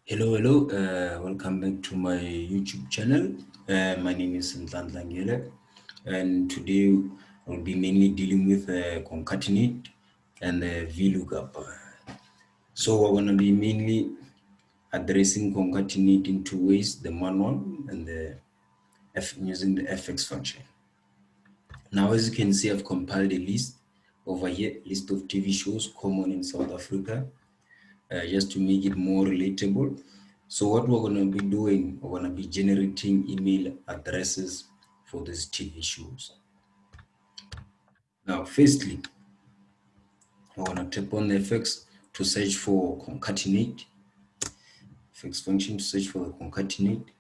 Hello. Welcome back to my YouTube channel. My name is Ngele, and today I'll be mainly dealing with Concatenate and Vlookup. So we're going to be mainly addressing Concatenate in two ways: the manual and using the fx function. Now, as you can see, I've compiled a list over here, list of TV shows common in South Africa, just to make it more relatable. So what we're going to be doing, we're going to be generating email addresses for these TV shows. Now, firstly, I want to tap on the fx to search for concatenate, fx function to search for the concatenate.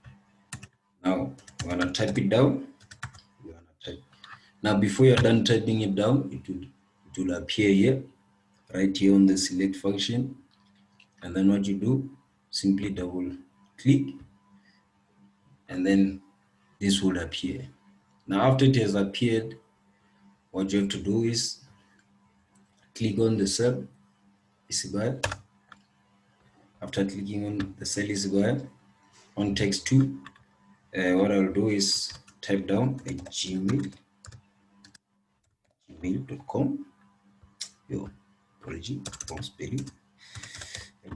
Now, we're going to type it down. Now, before you're done typing it down, it will appear here, right here on the select function. And then what you do, simply double click, and then this will appear. Now, after it has appeared, what you have to do is click on the cell Isibai. After clicking on the cell Isibai, on text 2, what I'll do is type down a gmail.com. Yo, apology, wrong spelling.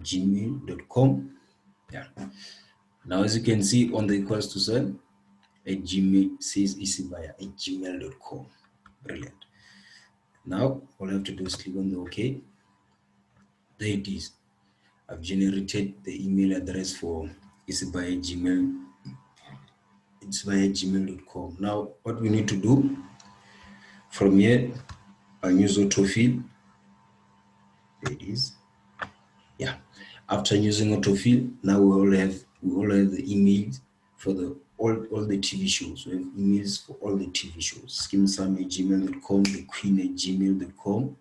Gmail.com. Yeah. Now, as you can see on the equals to sign, a Gmail says Isibaya at gmail.com. Brilliant. Now, all I have to do is click on the OK. There it is. I've generated the email address for Isibaya Gmail. It's via gmail.com. Now, what we need to do from here, I'll use autofill. There it is. Yeah. After using autofill, now we all have the emails for all the TV shows. We have emails for all the TV shows. Skimsam at gmail.com, the queen at gmail.com.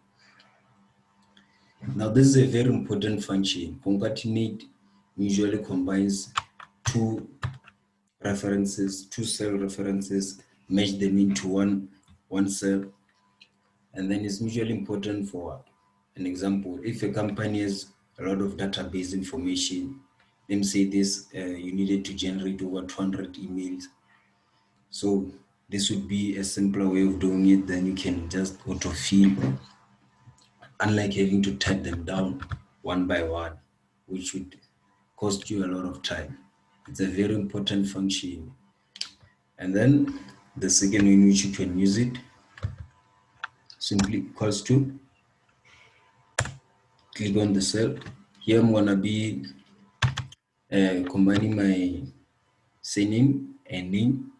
Now, this is a very important function. Concatenate usually combines two cell references, merge them into one cell, and then it's usually important for an example. If a company has a lot of database information, let me say this, you needed to generate over 200 emails. So this would be a simpler way of doing it. Then you can just autofill, unlike having to type them down one by one, which would cost you a lot of time. It's a very important function. And then the second way in which you can use it, simply equals to, click on the cell. Here I'm gonna be combining my surname and name,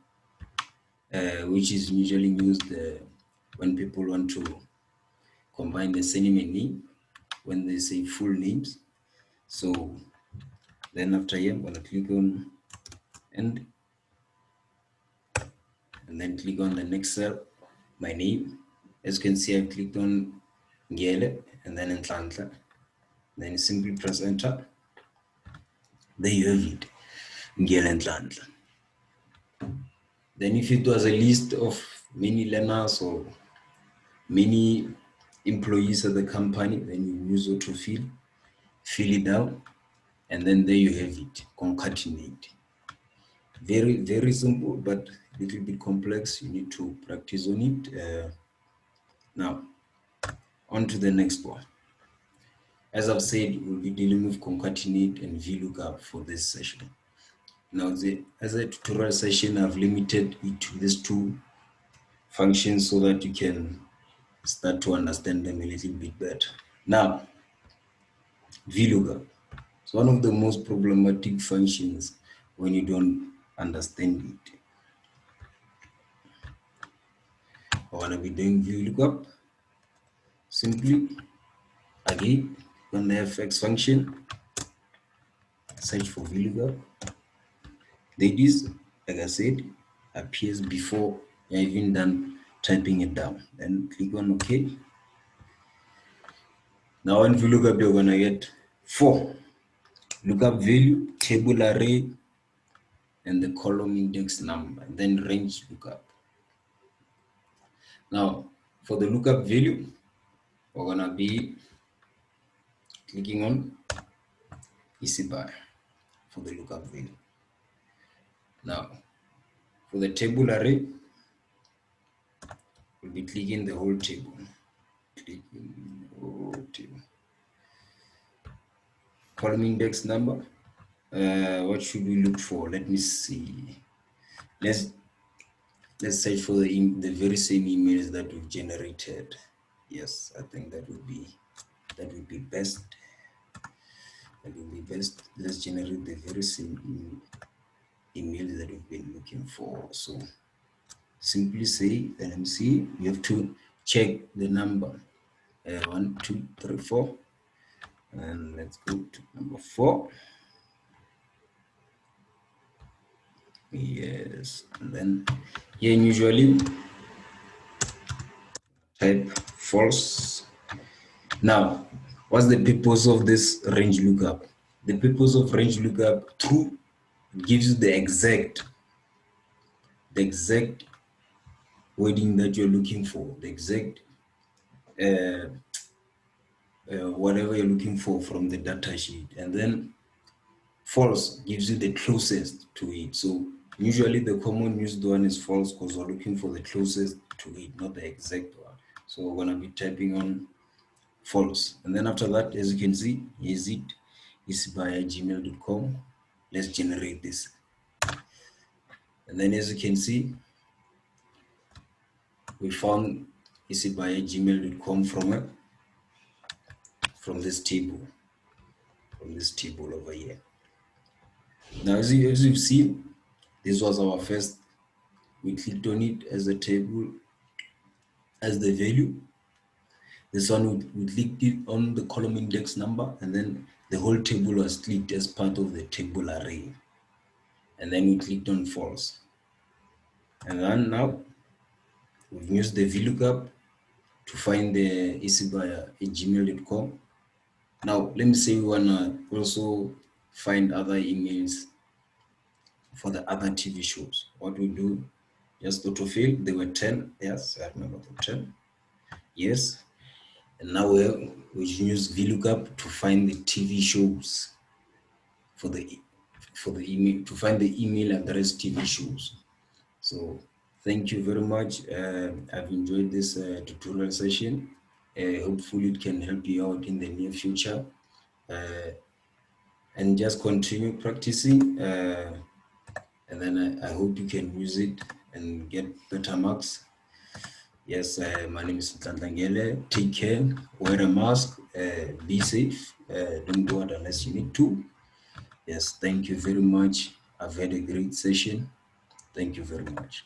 which is usually used when people want to combine the surname and name, when they say full names. So then after here, I'm gonna click on end, and then click on the next cell, my name. As you can see, I clicked on Ngele and then Ntlantla. Then simply press enter. There you have it, Ngele Ntlantla. Then if it was a list of many learners or many employees at the company, then you use autofill, fill it down, and then there you have it, concatenate. Very, very simple, but a little bit complex. You need to practice on it. Now, on to the next one. As I've said, we'll be dealing with concatenate and Vlookup for this session. Now, as a tutorial session, I've limited it to these two functions so that you can start to understand them a little bit better. Now, Vlookup is one of the most problematic functions when you don't understand it. I want to be doing Vlookup. Simply, again, on the fx function, search for Vlookup. There it is, like I said, appears before you're even done typing it down. Then click on OK. Now in Vlookup, you're gonna get 4 lookup value, table array, and the column index number, and then range lookup. Now for the lookup value, we're gonna be clicking on Isibai. for the lookup value. Now, for the table array, we'll be clicking the whole table. Clicking the whole table. Column index number. What should we look for? Let me see. Let's search for the very same emails that we've generated. Yes, I think that would be best. That would be best. Let's generate the very same email that we've been looking for. So simply say LMC. You have to check the number 1, 2, 3, 4, and let's go to number 4. Yes, and then here usually type false. Now, what's the purpose of this range lookup? The purpose of range lookup gives you the exact wording that you're looking for, the exact whatever you're looking for from the data sheet, and then false gives you the closest to it. So usually the common used one is false because we're looking for the closest to it, not the exact one. So we're going to be typing on false, and then after that, as you can see, is by gmail.com. Let's generate this, and then as you can see, we found by gmail.com from this table over here. Now as you've seen, this was our first. We clicked on it as a table, as the value. This one we clicked it on the column index number, and then the whole table was clicked as part of the table array, and then we clicked on false. And then now we've used the Vlookup to find the buyer at gmail.com. Now let me say we wanna also find other emails for the other TV shows. What we do, just autofill. There were 10. Yes, I remember the 10. Yes, and now we use Vlookup to find the TV shows for the email, to find the email address TV shows. So thank you very much. I've enjoyed this tutorial session. Hopefully it can help you out in the near future. And just continue practicing. And then I hope you can use it and get better marks. Yes, my name is Tlantangele. Take care, wear a mask, be safe, don't go out unless you need to. Yes, thank you very much. I've had a great session. Thank you very much.